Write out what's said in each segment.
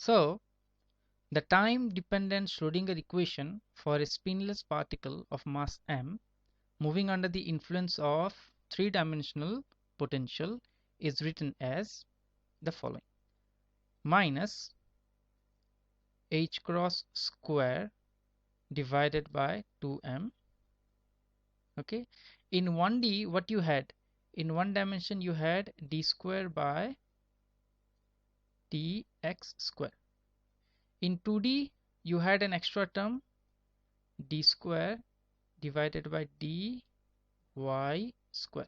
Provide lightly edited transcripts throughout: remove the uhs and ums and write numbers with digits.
So the time dependent Schrodinger equation for a spinless particle of mass m moving under the influence of three-dimensional potential is written as the following: minus h cross square divided by 2m. Okay, in 1D what you had, in one dimension you had d square by dx square. In 2D you had an extra term d square divided by dy square.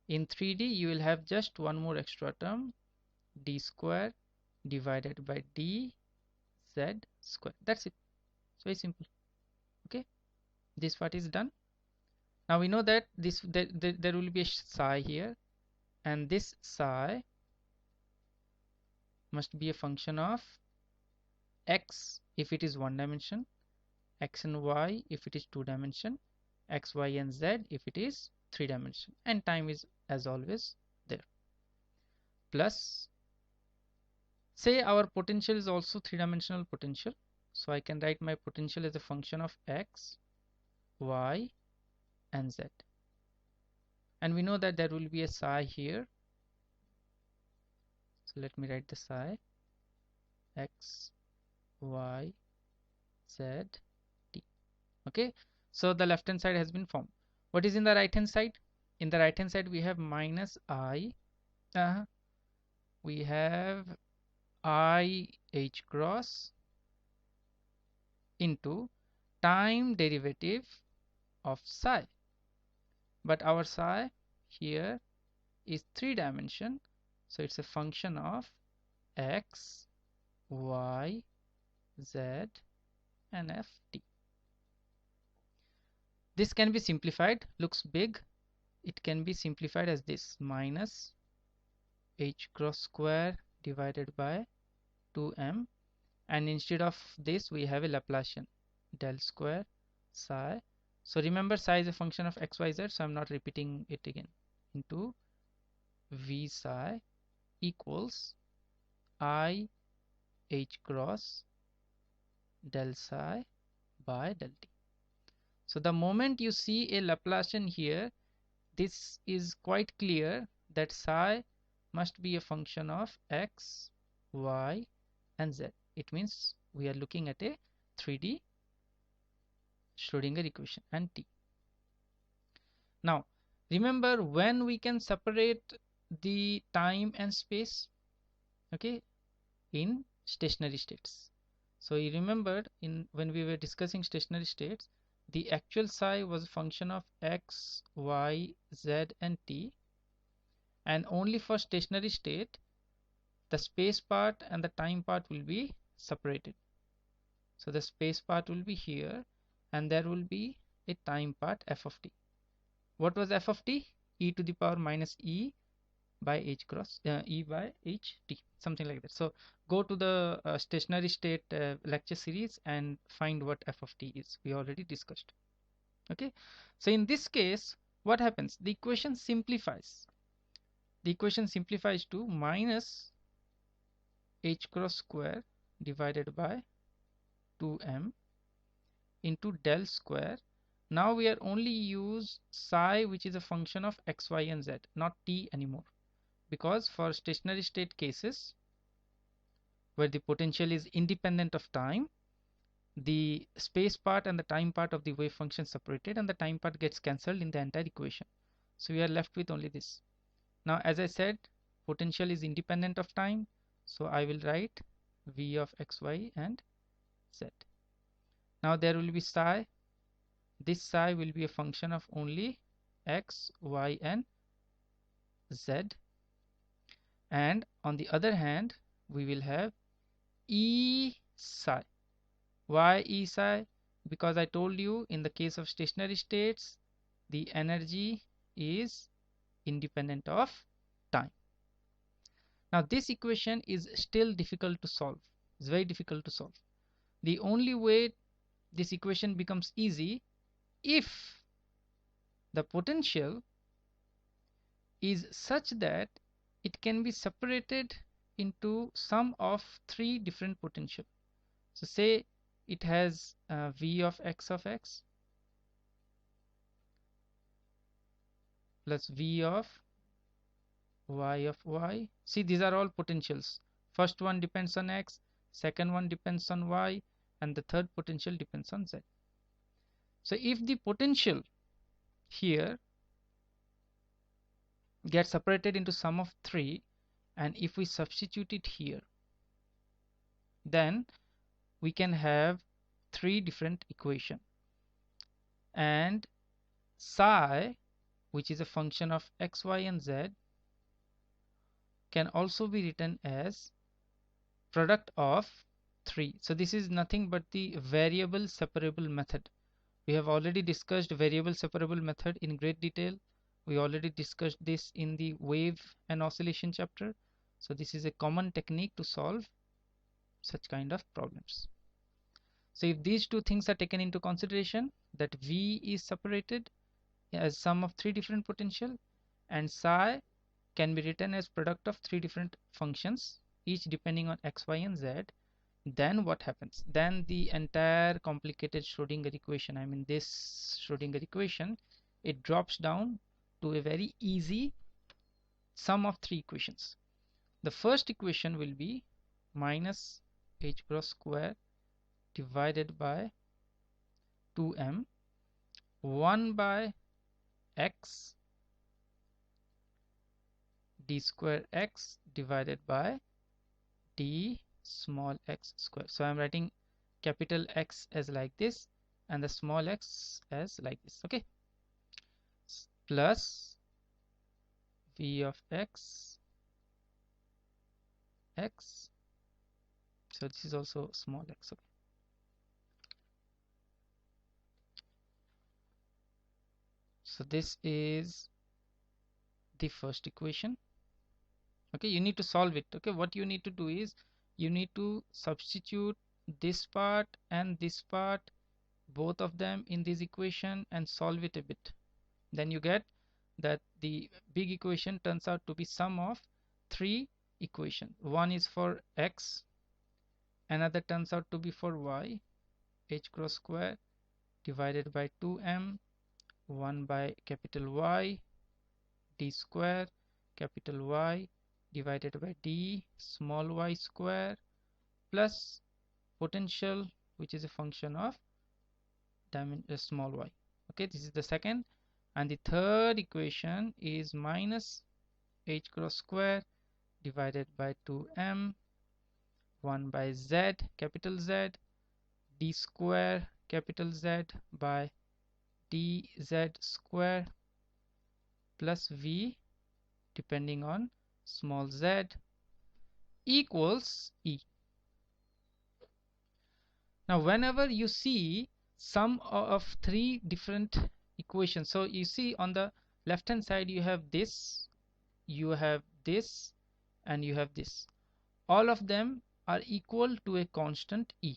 In 3D you will have just one more extra term, d square divided by dz square. That's it. It's very simple. Okay, this part is done. Now we know that there will be a psi here, and this psi must be a function of x if it is one dimension, x and y if it is two dimension, x, y and z if it is three dimension, and time is as always there. Plus, say our potential is also three-dimensional potential, so I can write my potential as a function of x, y and z, and we know that there will be a psi here, so let me write the psi x, y, z, t. Okay, so the left hand side has been formed. What is in the right hand side? In the right hand side we have minus I, we have I h cross into time derivative of psi, but our psi here is three dimension, so it's a function of x, y, z and ft. This can be simplified, looks big, it can be simplified as this: minus h cross square divided by 2m, and instead of this we have a Laplacian del square psi. So remember, psi is a function of x, y, z, so I'm not repeating it again, into v psi equals I h cross del psi by del t. So the moment you see a Laplacian here, this is quite clear that psi must be a function of x, y and z. It means we are looking at a 3D Schrodinger equation and t. Now remember when we can separate the time and space, okay, in stationary states. So you remembered when we were discussing stationary states, the actual psi was a function of x, y, z and t, and only for stationary state the space part and the time part will be separated. So the space part will be here and there will be a time part f of t. What was f of t? E to the power minus e by h cross e by h t, something like that. So go to the stationary state lecture series and find what f of t is. We already discussed. Okay, so in this case what happens? The equation simplifies. The equation simplifies to minus h cross square divided by 2m into del square. Now we are only use psi, which is a function of x, y and z, not t anymore, because for stationary state cases where the potential is independent of time, the space part and the time part of the wave function separated and the time part gets cancelled in the entire equation. So we are left with only this. Now as I said, potential is independent of time, so I will write v of x, y and z. Now there will be psi. This psi will be a function of only x, y and z, and on the other hand we will have e psi. Why e psi? Because I told you in the case of stationary states the energy is independent of time. Now this equation is still difficult to solve. It's very difficult to solve. The only way this equation becomes easy if the potential is such that it can be separated into sum of three different potential. So say it has V of x plus V of y. See, these are all potentials. First one depends on x, second one depends on y, and the third potential depends on z. So if the potential here gets separated into sum of 3, and if we substitute it here, then we can have three different equation, and psi, which is a function of x, y, and z, can also be written as product of 3. So this is nothing but the variable separable method. We have already discussed variable separable method in great detail. We already discussed this in the wave and oscillation chapter. So this is a common technique to solve such kind of problems. So if these two things are taken into consideration, that V is separated as sum of three different potential, and psi can be written as product of three different functions, each depending on x, y, and z, then what happens? Then the entire complicated Schrodinger equation, I mean this Schrodinger equation, it drops down to a very easy sum of three equations. The first equation will be minus h cross square divided by 2m 1 by x d square x divided by d small x square. So I'm writing capital X as like this and the small x as like this, okay, plus v of x, so this is also small x, okay. So this is the first equation, okay. You need to solve it, okay. What you need to do is you need to substitute this part and this part, both of them, in this equation and solve it a bit. Then you get that the big equation turns out to be sum of three equations. One is for x, another turns out to be for y, h cross square divided by 2m 1 by capital Y d square capital Y divided by d small y square plus potential, which is a function of small y, okay. This is the second, and the third equation is minus h cross square divided by 2m 1 by z capital Z d square capital Z by dz square plus v depending on small z equals E. Now whenever you see sum of three different equations, so you see on the left hand side you have this, you have this, and you have this. All of them are equal to a constant E.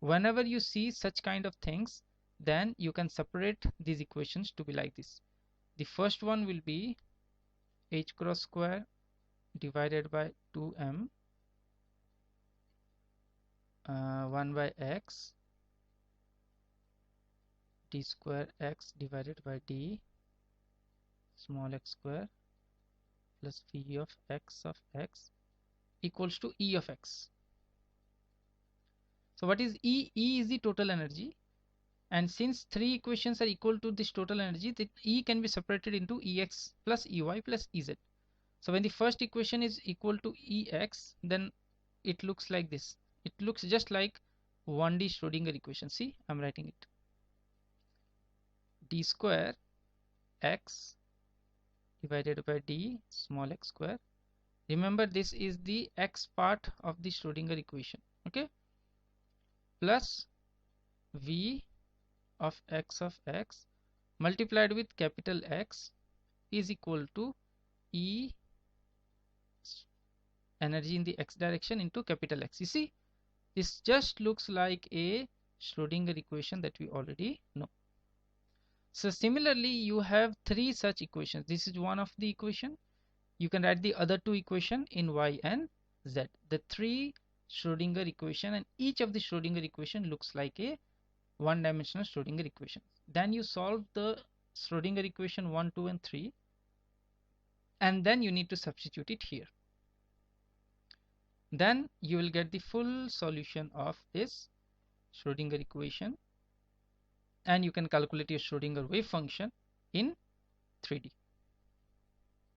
Whenever you see such kind of things, then you can separate these equations to be like this. The first one will be h cross square divided by 2m 1 by x d square x divided by d small x square plus v of x equals to E of x. So what is E? E is the total energy, and since three equations are equal to this total energy, the E can be separated into Ex plus Ey plus Ez. So when the first equation is equal to Ex, then it looks like this. It looks just like 1D Schrodinger equation. See, I'm writing it. D square x divided by d small x square. Remember, this is the x part of the Schrodinger equation, okay, plus v of x multiplied with capital X is equal to E energy in the x direction into capital X. You see, this just looks like a Schrodinger equation that we already know. So similarly, you have three such equations. This is one of the equation. you can write the other two equation in y and z. The three Schrodinger equation, and each of the Schrodinger equation looks like a one-dimensional Schrodinger equation. Then you solve the Schrodinger equation 1, 2 and 3, and then you need to substitute it here. Then you will get the full solution of this Schrodinger equation, and you can calculate your Schrodinger wave function in 3D.